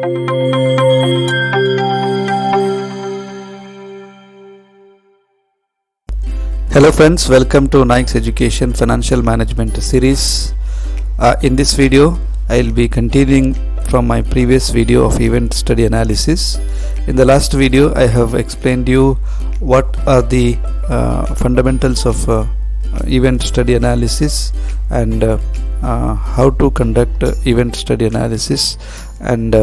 Hello friends, welcome to Naik's Education Financial Management series. In this video, I will be continuing from my previous video of event study analysis. In the last video, I have explained you what are the fundamentals of event study analysis and how to conduct event study analysis, and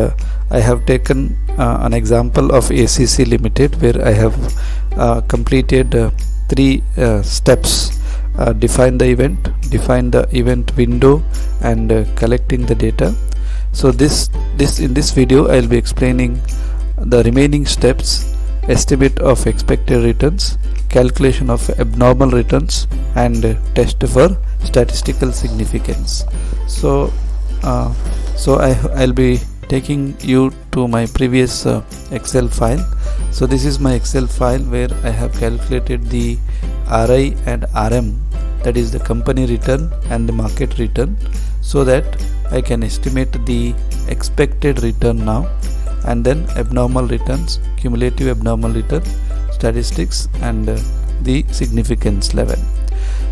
I have taken an example of ACC Limited where I have completed three steps: define the event window, and collecting the data. So in this video I will be explaining the remaining steps: estimate of expected returns, calculation of abnormal returns, and test for statistical significance. So I'll be taking you to my previous Excel file. So this is my Excel file where I have calculated the RI and RM, that is the company return and the market return, so that I can estimate the expected return now, and then abnormal returns, cumulative abnormal return, statistics, and the significance level.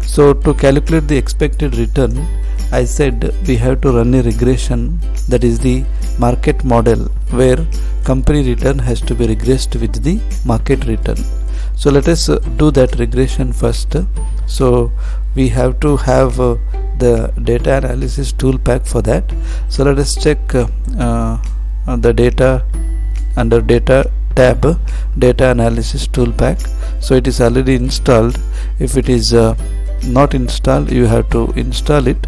So to calculate the expected return, I said we have to run a regression, that is the market model, where company return has to be regressed with the market return. So let us do that regression first. So we have to have the data analysis tool pack for that. So let us check the data under data tab, data analysis tool pack. So it is already installed. If it is not installed, you have to install it.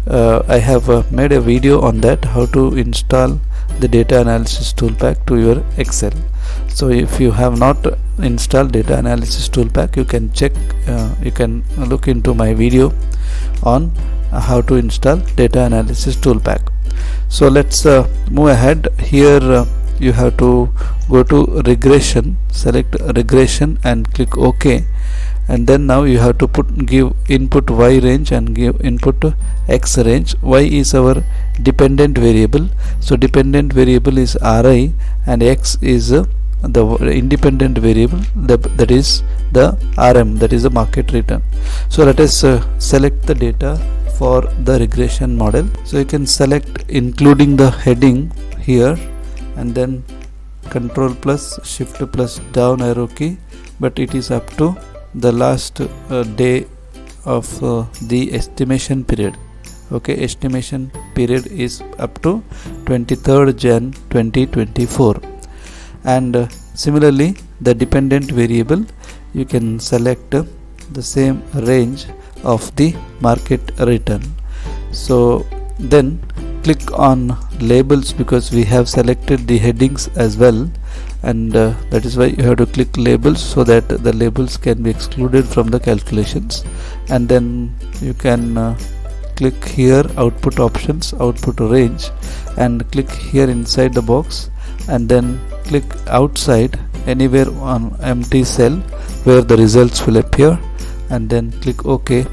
I have made a video on that, how to install the data analysis tool pack to your Excel. So if you have not installed data analysis tool pack, you can check, you can look into my video on how to install data analysis tool pack. So let's move ahead. Here you have to go to regression, select regression and click OK, and then now you have to give input Y range and give input X range. Y is our dependent variable, so dependent variable is RI, and X is the independent variable, that is the RM, that is the market return. So let us select the data for the regression model. So you can select including the heading here, and then Control plus Shift plus down arrow key, but it is up to the last day of the estimation period. Okay, estimation period is up to 23rd Jan 2024. And similarly, the dependent variable, you can select the same range of the market return. So then click on labels, because we have selected the headings as well, and that is why you have to click labels, so that the labels can be excluded from the calculations. And then you can click here output options, output range, and click here inside the box, and then click outside anywhere on empty cell where the results will appear, and then click OK.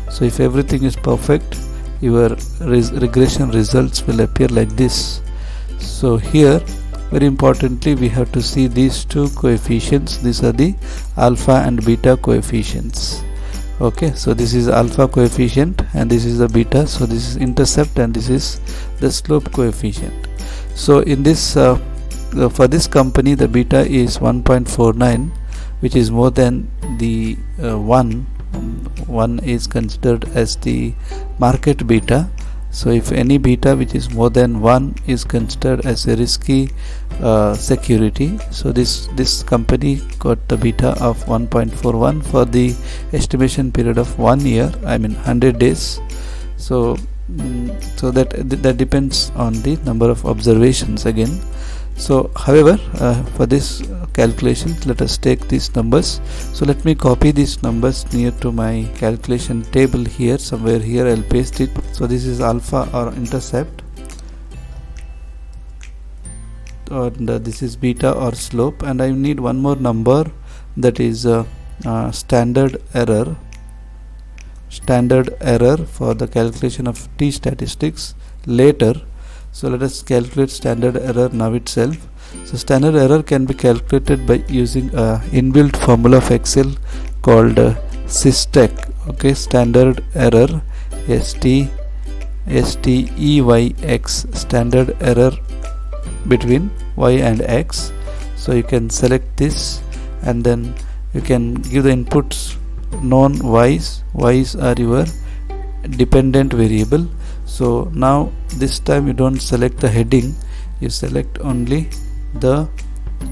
So if everything is perfect, your regression results will appear like this. So here, very importantly, we have to see these two coefficients. These are the alpha and beta coefficients. Okay, so this is alpha coefficient and this is the beta. So this is intercept and this is the slope coefficient. So in this for this company, the beta is 1.49, which is more than the 1 is considered as the market beta. So if any beta which is more than 1 is considered as a risky security. So this company got the beta of 1.41 for the estimation period of 1 year, I mean 100 days. So that depends on the number of observations again. So however, for this calculation, let us take these numbers. So let me copy these numbers near to my calculation table here, somewhere here I'll paste it. So this is alpha or intercept, and this is beta or slope, and I need one more number, that is standard error for the calculation of t statistics later. So let us calculate standard error now itself. So standard error can be calculated by using a inbuilt formula of Excel called SYSTEC. Okay, standard error, STEYX, standard error between y and x. So you can select this and then you can give the inputs known y's. Y's are your dependent variable. So now this time you don't select the heading, you select only the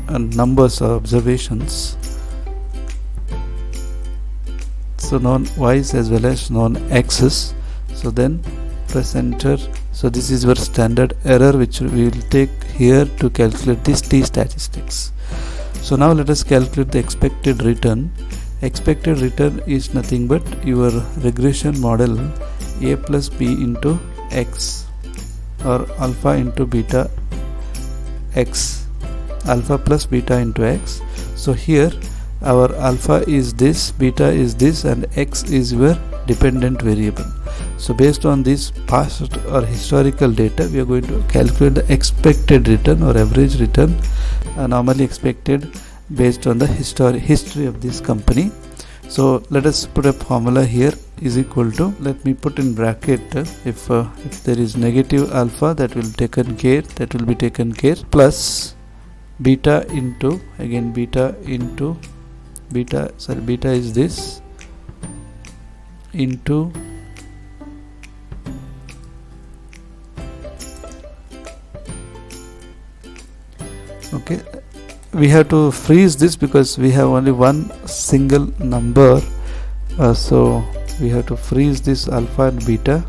numbers or observations. So known y's as well as known x's. So then press enter. So this is your standard error which we will take here to calculate this t statistics. So now let us calculate the expected return. Expected return is nothing but your regression model a plus b into x, or alpha into beta x, alpha plus beta into x. So here our alpha is this, beta is this, and x is your dependent variable. So based on this past or historical data, we are going to calculate the expected return or average return, normally expected based on the history of this company. So let us put a formula here, is equal to, let me put in bracket, if there is negative alpha, that will be taken care, plus beta into, again beta into beta is this, into okay, we have to freeze this because we have only one single number, so we have to freeze this alpha and beta.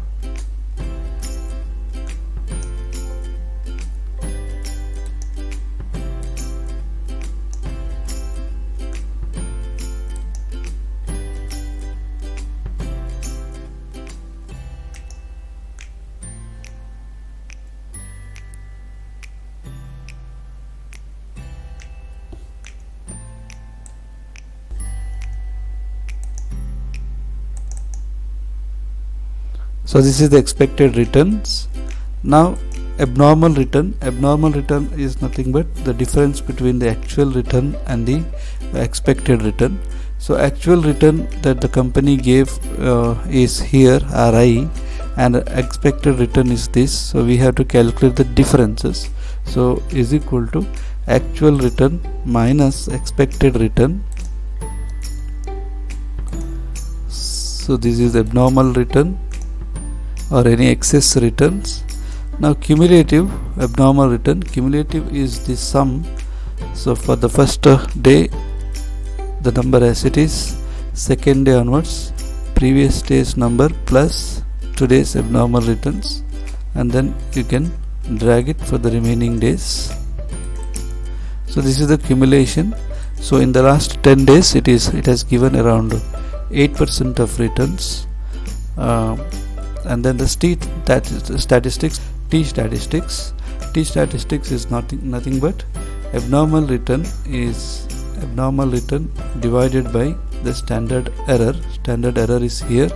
So this is the expected returns. Now abnormal return is nothing but the difference between the actual return and the expected return. So actual return that the company gave is here, RI, and expected return is this. So we have to calculate the differences. So is equal to actual return minus expected return. So this is abnormal return or any excess returns. Now cumulative abnormal return, cumulative is the sum. So for the first day the number as it is, second day onwards previous day's number plus today's abnormal returns, and then you can drag it for the remaining days. So this is the accumulation. So in the last 10 days it has given around 8% of returns, and then the statistics, t statistics is nothing but abnormal return is abnormal return divided by the standard error. Standard error is here.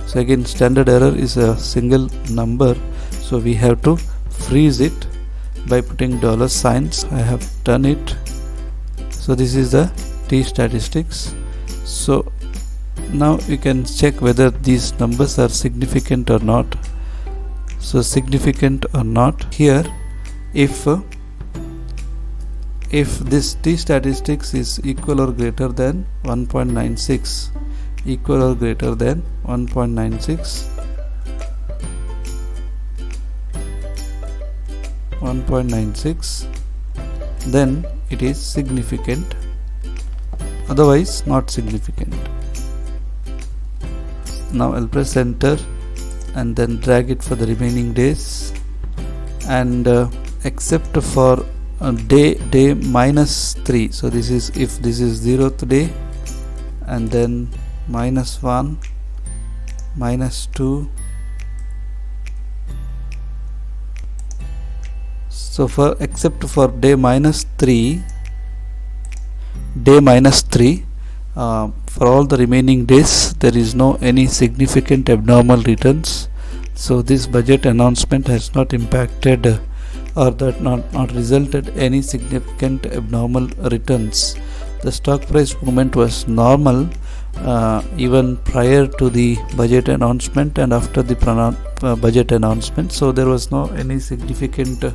So again standard error is a single number, so we have to freeze it by putting dollar signs. I have done it. So this is the t statistics. So now you can check whether these numbers are significant or not. So significant or not, here if this t statistics is equal or greater than 1.96, equal or greater than 1.96, 1.96, then it is significant, otherwise not significant. Now I'll press enter and then drag it for the remaining days, and except for day minus 3. So this is, if this is 0th day, and then minus 1, minus 2. So for except for day minus 3, for all the remaining days there is no any significant abnormal returns So this budget announcement has not impacted or that not resulted any significant abnormal returns. The stock price movement was normal even prior to the budget announcement and after the budget announcement. So there was no any significant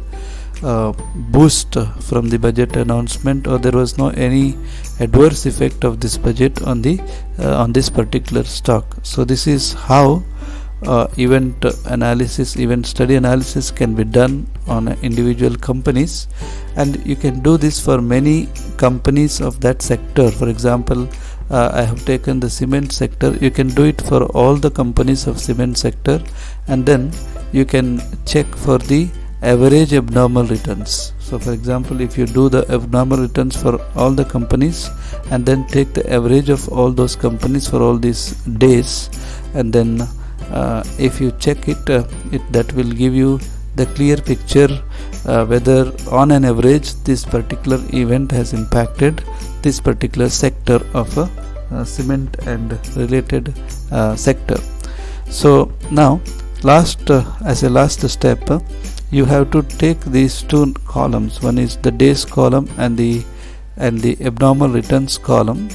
boost from the budget announcement, or there was no any adverse effect of this budget on the on this particular stock. So this is how event study analysis can be done on individual companies, and you can do this for many companies of that sector. For example, I have taken the cement sector. You can do it for all the companies of cement sector, and then you can check for the average abnormal returns. So for example, if you do the abnormal returns for all the companies and then take the average of all those companies for all these days, and then if you check it, that will give you the clear picture whether on an average this particular event has impacted this particular sector of a cement and related sector. So now as a last step, you have to take these two columns. One is the days column and the abnormal returns column,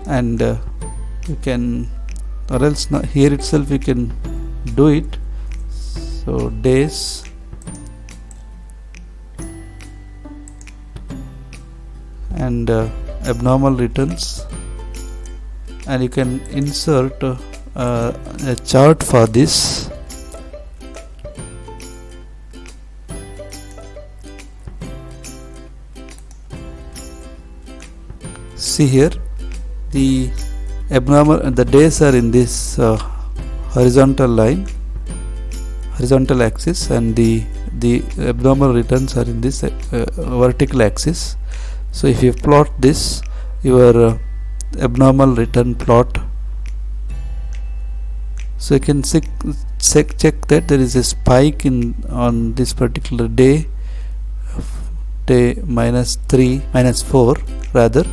and you can, or else here itself you can do it. So days and abnormal returns, and you can insert a chart for this. See here, the days are in this horizontal axis, and the abnormal returns are in this vertical axis. So if you plot this, your abnormal return plot, so you can check that there is a spike on this particular day -4 rather.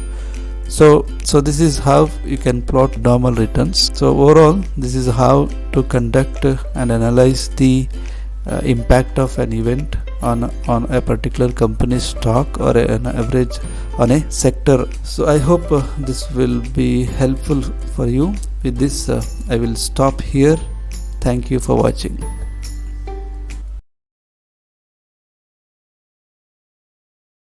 So this is how you can plot normal returns. So overall, this is how to conduct and analyze the impact of an event on a particular company's stock or an average on a sector. So I hope this will be helpful for you. With this, I will stop here. Thank you for watching.